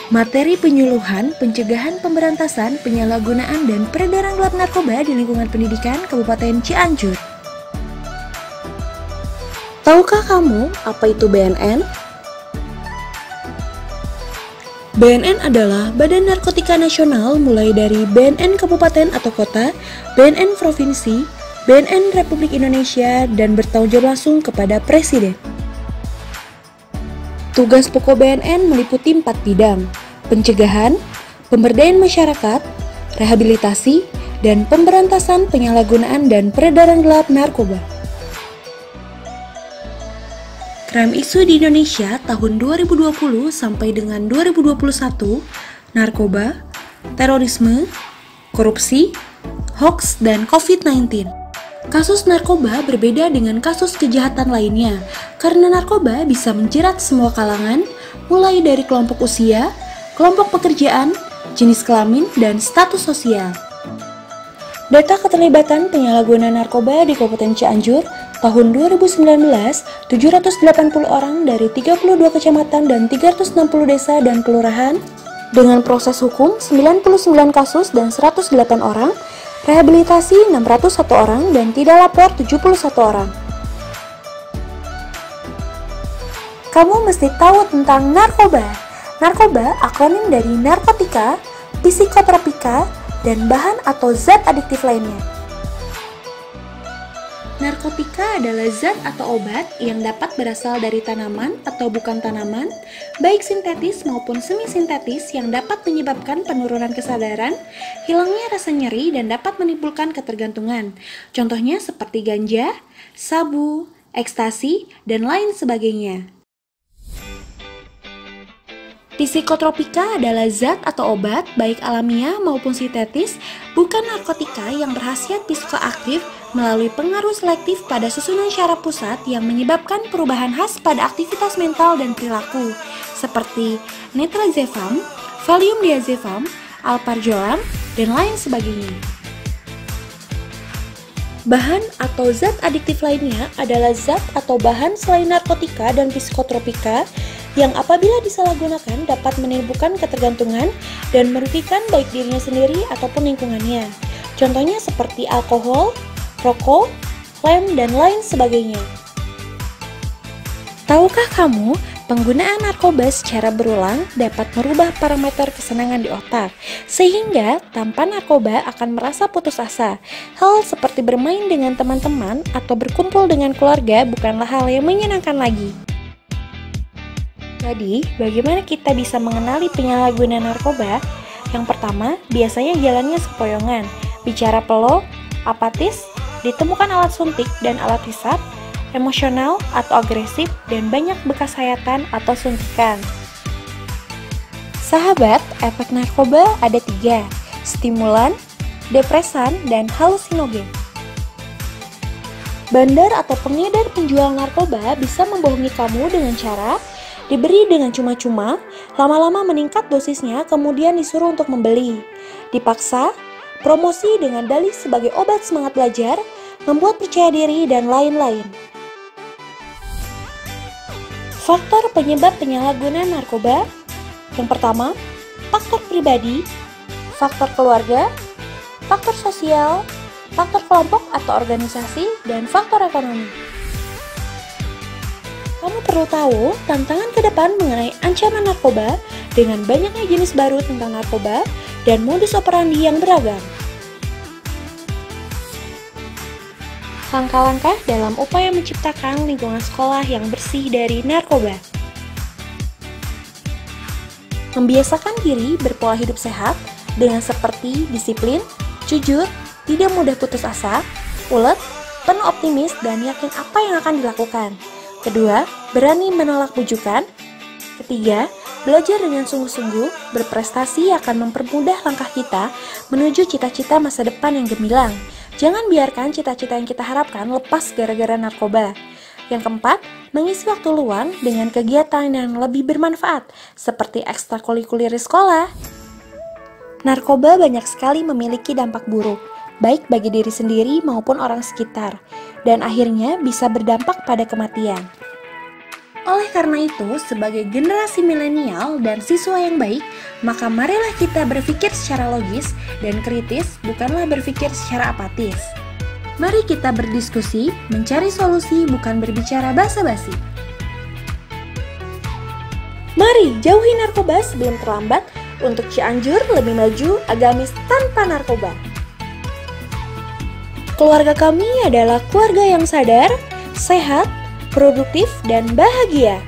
Materi penyuluhan, pencegahan, pemberantasan, penyalahgunaan, dan peredaran gelap narkoba di lingkungan pendidikan Kabupaten Cianjur. Tahukah kamu apa itu BNN? BNN adalah Badan Narkotika Nasional mulai dari BNN Kabupaten atau Kota, BNN Provinsi, BNN Republik Indonesia, dan bertanggung jawab langsung kepada Presiden. Tugas pokok BNN meliputi 4 bidang: pencegahan, pemberdayaan masyarakat, rehabilitasi, dan pemberantasan penyalahgunaan dan peredaran gelap narkoba. Crime isu di Indonesia tahun 2020 sampai dengan 2021, narkoba, terorisme, korupsi, hoax, dan COVID-19. Kasus narkoba berbeda dengan kasus kejahatan lainnya, karena narkoba bisa menjerat semua kalangan, mulai dari kelompok usia, kelompok pekerjaan, jenis kelamin, dan status sosial. Data keterlibatan penyalahgunaan narkoba di Kabupaten Cianjur tahun 2019, 780 orang dari 32 kecamatan dan 360 desa dan kelurahan, dengan proses hukum 99 kasus dan 108 orang, rehabilitasi 601 orang, dan tidak lapor 71 orang. Kamu mesti tahu tentang narkoba. Narkoba akronim dari narkotika, psikotropika, dan bahan atau zat adiktif lainnya. Narkotika adalah zat atau obat yang dapat berasal dari tanaman atau bukan tanaman, baik sintetis maupun semi-sintetis, yang dapat menyebabkan penurunan kesadaran, hilangnya rasa nyeri, dan dapat menimbulkan ketergantungan. Contohnya seperti ganja, sabu, ekstasi, dan lain sebagainya. Psikotropika adalah zat atau obat, baik alamiah maupun sintetis, bukan narkotika, yang berkhasiat psikoaktif melalui pengaruh selektif pada susunan syaraf pusat yang menyebabkan perubahan khas pada aktivitas mental dan perilaku, seperti nitrazepam, valiumdiazepam, alprazolam, dan lain sebagainya. Bahan atau zat adiktif lainnya adalah zat atau bahan selain narkotika dan psikotropika yang apabila disalahgunakan dapat menimbulkan ketergantungan dan merugikan baik dirinya sendiri ataupun lingkungannya. Contohnya seperti alkohol, rokok, lem, dan lain sebagainya. Tahukah kamu, penggunaan narkoba secara berulang dapat merubah parameter kesenangan di otak, sehingga tanpa narkoba akan merasa putus asa. Hal seperti bermain dengan teman-teman atau berkumpul dengan keluarga bukanlah hal yang menyenangkan lagi. Jadi, bagaimana kita bisa mengenali penyalahgunaan narkoba? Yang pertama, biasanya jalannya sepoyongan, bicara pelok, apatis, ditemukan alat suntik dan alat hisap, emosional atau agresif, dan banyak bekas sayatan atau suntikan. Sahabat, efek narkoba ada 3, stimulan, depresan, dan halusinogen. Bandar atau pengedar penjual narkoba bisa membohongi kamu dengan cara diberi dengan cuma-cuma, lama-lama meningkat dosisnya, kemudian disuruh untuk membeli. Dipaksa, promosi dengan dalih sebagai obat semangat belajar, membuat percaya diri, dan lain-lain. Faktor penyebab penyalahgunaan narkoba. Yang pertama, faktor pribadi, faktor keluarga, faktor sosial, faktor kelompok atau organisasi, dan faktor ekonomi. Kamu perlu tahu tantangan ke depan mengenai ancaman narkoba dengan banyaknya jenis baru tentang narkoba dan modus operandi yang beragam. Langkah-langkah dalam upaya menciptakan lingkungan sekolah yang bersih dari narkoba. Membiasakan diri berpola hidup sehat dengan seperti disiplin, jujur, tidak mudah putus asa, ulet, penuh optimis, dan yakin apa yang akan dilakukan. Kedua, berani menolak bujukan. Ketiga, belajar dengan sungguh-sungguh, berprestasi akan mempermudah langkah kita menuju cita-cita masa depan yang gemilang. Jangan biarkan cita-cita yang kita harapkan lepas gara-gara narkoba. Yang keempat, mengisi waktu luang dengan kegiatan yang lebih bermanfaat, seperti ekstrakurikuler di sekolah. Narkoba banyak sekali memiliki dampak buruk, baik bagi diri sendiri maupun orang sekitar, dan akhirnya bisa berdampak pada kematian. Oleh karena itu, sebagai generasi milenial dan siswa yang baik, maka marilah kita berpikir secara logis dan kritis, bukanlah berpikir secara apatis. Mari kita berdiskusi, mencari solusi, bukan berbicara basa-basi. Mari jauhi narkoba sebelum terlambat. Untuk Cianjur lebih maju, agamis tanpa narkoba. Keluarga kami adalah keluarga yang sadar, sehat, produktif, dan bahagia.